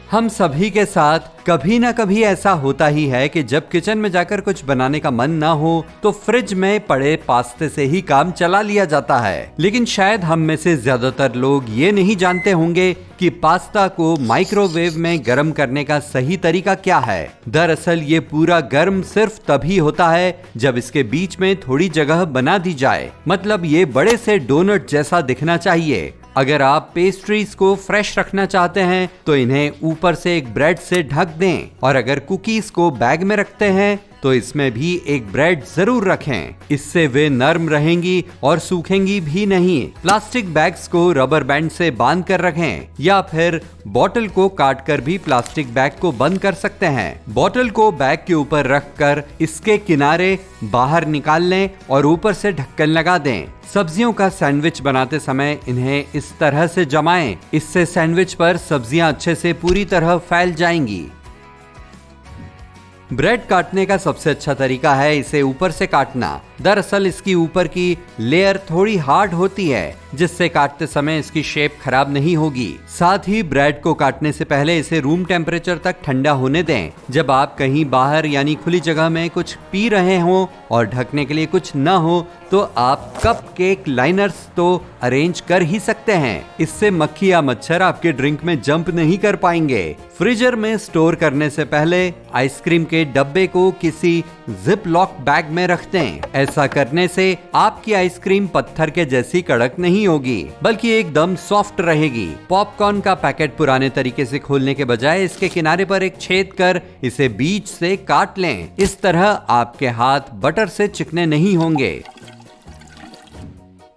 हम सभी के साथ कभी ना कभी ऐसा होता ही है कि जब किचन में जाकर कुछ बनाने का मन ना हो तो फ्रिज में पड़े पास्ते से ही काम चला लिया जाता है। लेकिन शायद हम में से ज्यादातर लोग ये नहीं जानते होंगे कि पास्ता को माइक्रोवेव में गर्म करने का सही तरीका क्या है। दरअसल ये पूरा गर्म सिर्फ तभी होता है जब इसके बीच में थोड़ी जगह बना दी जाए, मतलब ये बड़े से डोनट जैसा दिखना चाहिए। अगर आप पेस्ट्रीज को फ्रेश रखना चाहते हैं तो इन्हें ऊपर से एक ब्रेड से ढक दें, और अगर कुकीज को बैग में रखते हैं तो इसमें भी एक ब्रेड जरूर रखें। इससे वे नरम रहेंगी और सूखेंगी भी नहीं। प्लास्टिक बैग्स को रबर बैंड से बांध कर रखें, या फिर बोतल को काट कर भी प्लास्टिक बैग को बंद कर सकते हैं। बोतल को बैग के ऊपर रखकर इसके किनारे बाहर निकाल लें और ऊपर से ढक्कन लगा दें। सब्जियों का सैंडविच बनाते समय इन्हें इस तरह से जमाएं, इससे सैंडविच पर सब्जियां अच्छे से पूरी तरह फैल जाएंगी। ब्रेड काटने का सबसे अच्छा तरीका है इसे ऊपर से काटना। दरअसल इसकी ऊपर की लेयर थोड़ी हार्ड होती है, जिससे काटते समय इसकी शेप खराब नहीं होगी। साथ ही ब्रेड को काटने से पहले इसे रूम टेम्परेचर तक ठंडा होने दें। जब आप कहीं बाहर यानी खुली जगह में कुछ पी रहे हो और ढकने के लिए कुछ न हो तो आप कप केक लाइनर्स तो अरेंज कर ही सकते हैं। इससे मक्खी या मच्छर आपके ड्रिंक में जंप नहीं कर पाएंगे। फ्रीजर में स्टोर करने से पहले आइसक्रीम के डब्बे को किसी जिप लॉक बैग में रख दें। ऐसा करने से आपकी आइसक्रीम पत्थर के जैसी कड़क नहीं होगी, बल्कि एकदम सॉफ्ट रहेगी। पॉपकॉर्न का पैकेट पुराने तरीके से खोलने के बजाय इसके किनारे पर एक छेद कर इसे बीच से काट लें। इस तरह आपके हाथ बटर से चिकने नहीं होंगे।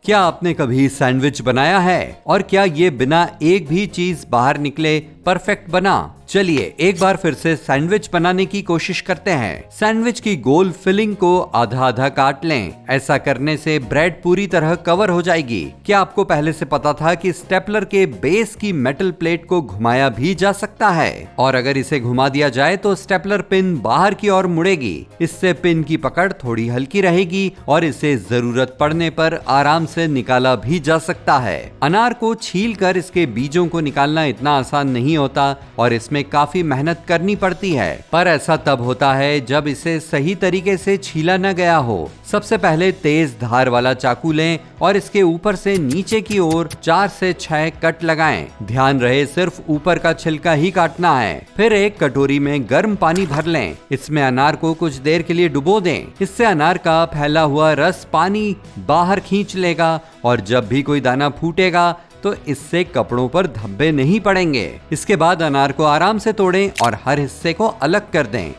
क्या आपने कभी सैंडविच बनाया है, और क्या ये बिना एक भी चीज बाहर निकले परफेक्ट बना? चलिए एक बार फिर से सैंडविच बनाने की कोशिश करते हैं। सैंडविच की गोल फिलिंग को आधा आधा काट लें। ऐसा करने से ब्रेड पूरी तरह कवर हो जाएगी। क्या आपको पहले से पता था कि स्टेपलर के बेस की मेटल प्लेट को घुमाया भी जा सकता है, और अगर इसे घुमा दिया जाए तो स्टेपलर पिन बाहर की ओर मुड़ेगी। इससे पिन की पकड़ थोड़ी हल्की रहेगी और इसे जरूरत पड़ने पर आराम से निकाला भी जा सकता है। अनार को छील कर इसके बीजों को निकालना इतना आसान नहीं होता और इसमें काफी मेहनत करनी पड़ती है, पर ऐसा तब होता है जब इसे सही तरीके से छीला न गया हो। सबसे पहले तेज धार वाला चाकू लें और इसके ऊपर से नीचे की ओर 4 से 6 कट लगाएं। ध्यान रहे सिर्फ ऊपर का छिलका ही काटना है। फिर एक कटोरी में गर्म पानी भर लें। इसमें अनार को कुछ देर के लिए डुबो दें। इससे अनार का फैला हुआ रस पानी बाहर खींच लेगा, और जब भी कोई दाना फूटेगा तो इससे कपड़ों पर धब्बे नहीं पड़ेंगे। इसके बाद अनार को आराम से तोड़ें और हर हिस्से को अलग कर दें।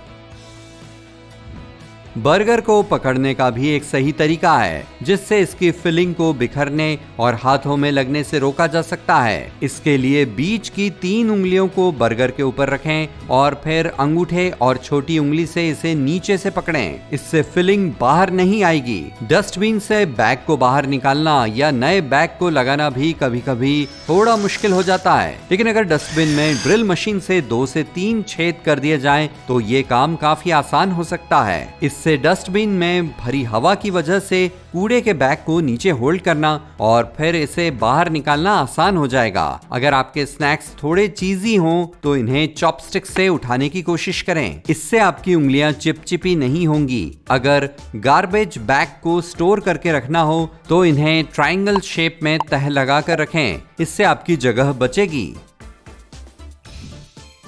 बर्गर को पकड़ने का भी एक सही तरीका है, जिससे इसकी फिलिंग को बिखरने और हाथों में लगने से रोका जा सकता है। इसके लिए बीच की 3 उंगलियों को बर्गर के ऊपर रखें और फिर अंगूठे और छोटी उंगली से इसे नीचे से पकड़ें। इससे फिलिंग बाहर नहीं आएगी। डस्टबिन से बैग को बाहर निकालना या नए बैग को लगाना भी कभी कभी थोड़ा मुश्किल हो जाता है, लेकिन अगर डस्टबिन में ड्रिल मशीन से 2 से 3 छेद कर दिए जाएं तो ये काम काफी आसान हो सकता है। इससे डस्टबिन में भरी हवा की वजह से कूड़े के बैग को नीचे होल्ड करना और फिर इसे बाहर निकालना आसान हो जाएगा। अगर आपके स्नैक्स थोड़े चीजी हों तो इन्हें चॉपस्टिक से उठाने की कोशिश करें। इससे आपकी उंगलियां चिपचिपी नहीं होंगी। अगर गार्बेज बैग को स्टोर करके रखना हो तो इन्हें ट्रायंगल शेप में तह लगा कर रखें। इससे आपकी जगह बचेगी।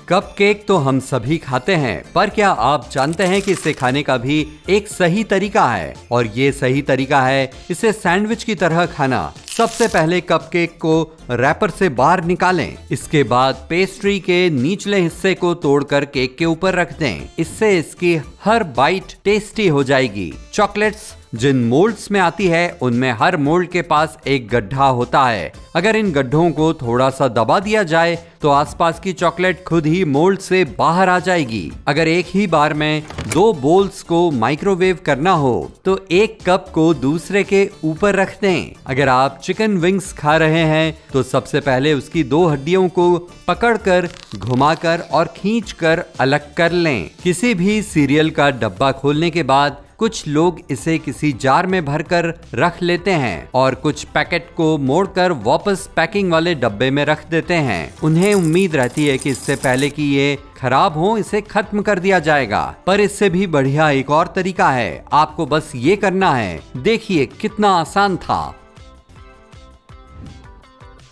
कपकेक तो हम सभी खाते हैं, पर क्या आप जानते हैं कि इसे खाने का भी एक सही तरीका है, और ये सही तरीका है इसे सैंडविच की तरह खाना। सबसे पहले कपकेक को रैपर से बाहर निकालें। इसके बाद पेस्ट्री के निचले हिस्से को तोड़कर केक के ऊपर रख दें। इससे इसकी हर बाइट टेस्टी हो जाएगी। चॉकलेट्स जिन मोल्ड्स में आती है उनमें हर मोल्ड के पास एक गड्ढा होता है। अगर इन गड्ढों को थोड़ा सा दबा दिया जाए तो आसपास की चॉकलेट खुद ही मोल्ड से बाहर आ जाएगी। अगर एक ही बार में 2 बोल्स को माइक्रोवेव करना हो तो एक कप को दूसरे के ऊपर रख दें। अगर आप चिकन विंग्स खा रहे हैं तो सबसे पहले उसकी 2 हड्डियों को पकड़कर, घुमाकर और खींचकर अलग कर लें। किसी भी सीरियल का डब्बा खोलने के बाद कुछ लोग इसे किसी जार में भरकर रख लेते हैं और कुछ पैकेट को मोड़कर वापस पैकिंग वाले डब्बे में रख देते हैं। उन्हें उम्मीद रहती है कि इससे पहले कि ये खराब हो इसे खत्म कर दिया जाएगा, पर इससे भी बढ़िया एक और तरीका है। आपको बस ये करना है, देखिए कितना आसान था।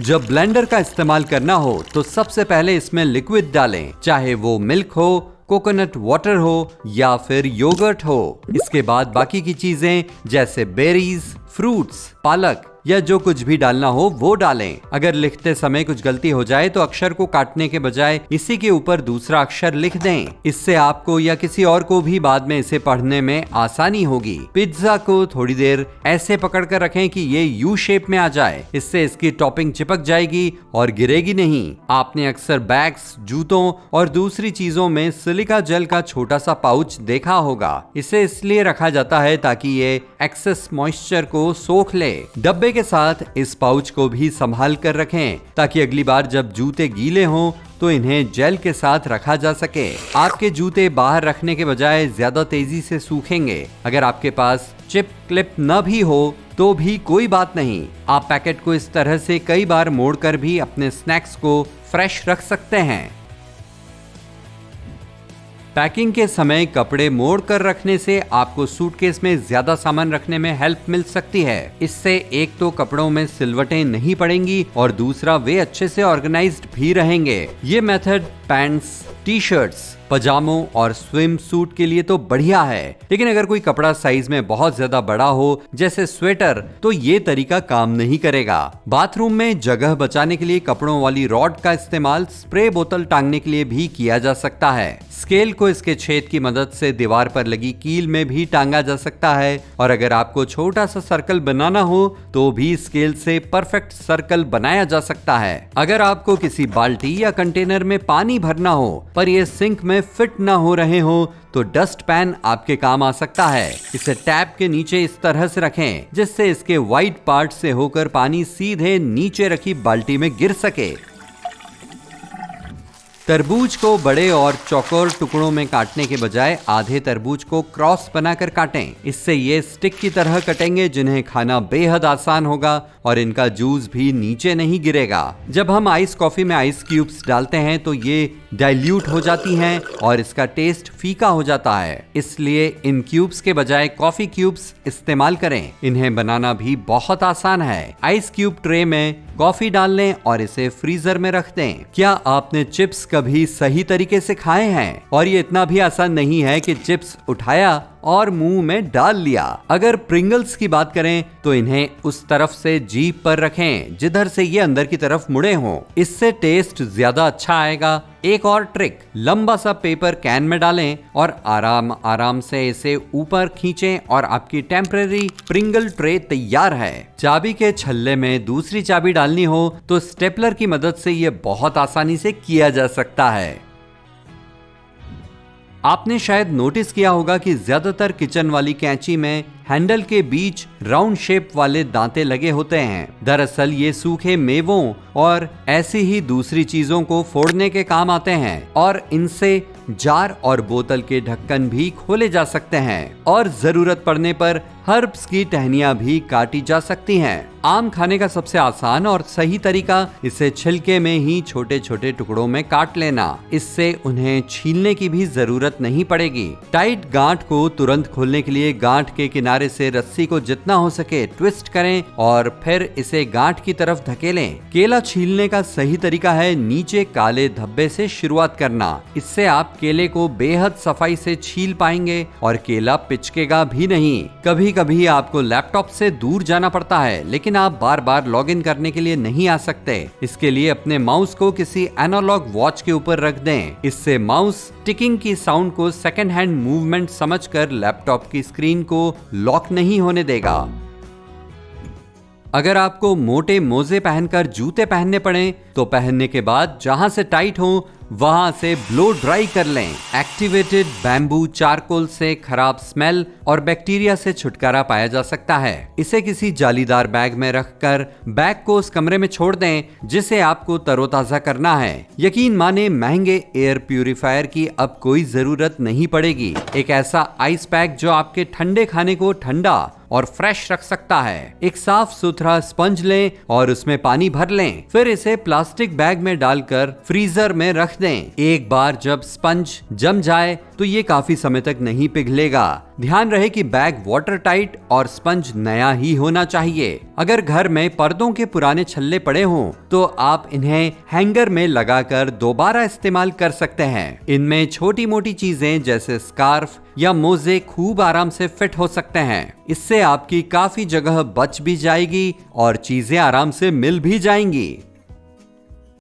जब ब्लेंडर का इस्तेमाल करना हो तो सबसे पहले इसमें लिक्विड डालें, चाहे वो मिल्क हो, कोकोनट वाटर हो या फिर योगर्ट हो। इसके बाद बाकी की चीजें जैसे बेरीज, फ्रूट्स, पालक या जो कुछ भी डालना हो वो डालें। अगर लिखते समय कुछ गलती हो जाए तो अक्षर को काटने के बजाय इसी के ऊपर दूसरा अक्षर लिख दें। इससे आपको या किसी और को भी बाद में इसे पढ़ने में आसानी होगी। पिज्जा को थोड़ी देर ऐसे पकड़कर रखें कि ये यू शेप में आ जाए। इससे इसकी टॉपिंग चिपक जाएगी और गिरेगी नहीं। आपने अक्सर बैग्स, जूतों और दूसरी चीजों में सिलिका जेल का छोटा सा पाउच देखा होगा। इसे इसलिए रखा जाता है ताकि ये एक्सेस मॉइस्चर को सोख ले। डब्बे के साथ इस पाउच को भी संभाल कर रखें ताकि अगली बार जब जूते गीले हों तो इन्हें जेल के साथ रखा जा सके। आपके जूते बाहर रखने के बजाय ज्यादा तेजी से सूखेंगे। अगर आपके पास चिप क्लिप न भी हो तो भी कोई बात नहीं, आप पैकेट को इस तरह से कई बार मोड़कर भी अपने स्नैक्स को फ्रेश रख सकते हैं। पैकिंग के समय कपड़े मोड़ कर रखने से आपको सूटकेस में ज्यादा सामान रखने में हेल्प मिल सकती है। इससे एक तो कपड़ों में सिलवटें नहीं पड़ेंगी और दूसरा वे अच्छे से ऑर्गेनाइज्ड भी रहेंगे। ये मेथड पैंट्स, टी शर्ट्स, पजामों और स्विम सूट के लिए तो बढ़िया है, लेकिन अगर कोई कपड़ा साइज में बहुत ज्यादा बड़ा हो जैसे स्वेटर तो ये तरीका काम नहीं करेगा। बाथरूम में जगह बचाने के लिए कपड़ों वाली रॉड का इस्तेमाल स्प्रे बोतल टांगने के लिए भी किया जा सकता है। स्केल को इसके छेद की मदद से दीवार पर लगी कील में भी टांगा जा सकता है और अगर आपको छोटा सा सर्कल बनाना हो तो भी स्केल से परफेक्ट सर्कल बनाया जा सकता है। अगर आपको किसी बाल्टी या कंटेनर में पानी भरना हो पर यह सिंक में फिट ना हो रहे हो तो डस्ट पैन आपके काम आ सकता है। इसे टैप के नीचे इस तरह से रखें जिससे इसके वाइड पार्ट से होकर पानी सीधे नीचे रखी बाल्टी में गिर सके। तरबूज को बड़े और चौकोर टुकड़ों में काटने के बजाय आधे तरबूज को क्रॉस बनाकर काटें। इससे ये स्टिक की तरह कटेंगे जिन्हें खाना बेहद आसान होगा और इनका जूस भी नीचे नहीं गिरेगा। जब हम आइस कॉफी में आइस क्यूब्स डालते हैं तो ये डाइल्यूट हो जाती हैं और इसका टेस्ट फीका हो जाता है। इसलिए इन क्यूब्स के बजाय कॉफी क्यूब्स इस्तेमाल करें। इन्हें बनाना भी बहुत आसान है। आइस क्यूब ट्रे में कॉफी डाल लें और इसे फ्रीजर में रख दें। क्या आपने चिप्स कभी सही तरीके से खाए हैं? और ये इतना भी आसान नहीं है कि चिप्स उठाया और मुंह में डाल लिया। अगर प्रिंगल्स की बात करें तो इन्हें उस तरफ से जीभ पर रखें जिधर से ये अंदर की तरफ मुड़े हों। इससे टेस्ट ज्यादा अच्छा आएगा। एक और ट्रिक, लंबा सा पेपर कैन में डालें और आराम आराम से इसे ऊपर खींचें और आपकी टेम्परेरी प्रिंगल ट्रे तैयार है। चाबी के छल्ले में दूसरी चाबी डालनी हो तो स्टेपलर की मदद से ये बहुत आसानी से किया जा सकता है। आपने शायद नोटिस किया होगा कि ज्यादातर किचन वाली कैंची में हैंडल के बीच राउंड शेप वाले दांते लगे होते हैं। दरअसल ये सूखे मेवों और ऐसी ही दूसरी चीजों को फोड़ने के काम आते हैं और इनसे जार और बोतल के ढक्कन भी खोले जा सकते हैं और जरूरत पड़ने पर हर्ब्स की टहनियां भी काटी जा सकती हैं। आम खाने का सबसे आसान और सही तरीका इसे छिलके में ही छोटे छोटे टुकड़ों में काट लेना। इससे उन्हें छीलने की भी जरूरत नहीं पड़ेगी। टाइट गांठ को तुरंत खोलने के लिए गांठ के किनारे से रस्सी को जितना हो सके ट्विस्ट करें और फिर इसे गांठ की तरफ धकेलें। केला छीलने का सही तरीका है नीचे काले धब्बे से शुरुआत करना। इससे आप केले को बेहद सफाई से छील पाएंगे और केला पिचकेगा भी नहीं। कभी कभी आपको लैपटॉप से दूर जाना पड़ता है लेकिन आप बार बार लॉग इन करने के लिए नहीं आ सकते। इसके लिए अपने माउस को किसी एनालॉग वॉच के ऊपर रख दें। इससे माउस टिकिंग की साउंड को सेकंड हैंड मूवमेंट समझकर लैपटॉप की स्क्रीन को लॉक नहीं होने देगा। अगर आपको मोटे मोजे पहनकर जूते पहनने पड़े तो पहनने के बाद जहां से टाइट हो वहां से ब्लो ड्राई कर लें। एक्टिवेटेड बैम्बू चारकोल से खराब स्मेल और बैक्टीरिया से छुटकारा पाया जा सकता है। इसे किसी जालीदार बैग में रखकर बैग को उस कमरे में छोड़ दें जिसे आपको तरोताजा करना है। यकीन माने महंगे एयर प्यूरिफायर की अब कोई जरूरत नहीं पड़ेगी। एक ऐसा आइस पैक जो आपके ठंडे खाने को ठंडा और फ्रेश रख सकता है। एक साफ सुथरा स्पंज लें और उसमें पानी भर लें, फिर इसे प्लास्टिक बैग में डालकर फ्रीजर में रख दें। एक बार जब स्पंज जम जाए तो ये काफी समय तक नहीं पिघलेगा। ध्यान रहे कि बैग वाटर टाइट और स्पंज नया ही होना चाहिए। अगर घर में पर्दों के पुराने छल्ले पड़े हों तो आप इन्हें हैंगर में लगाकर दोबारा इस्तेमाल कर सकते हैं। इनमें छोटी मोटी चीजें जैसे स्कार्फ या मोजे खूब आराम से फिट हो सकते हैं। इससे आपकी काफी जगह बच भी जाएगी और चीजें आराम से मिल भी जाएंगी।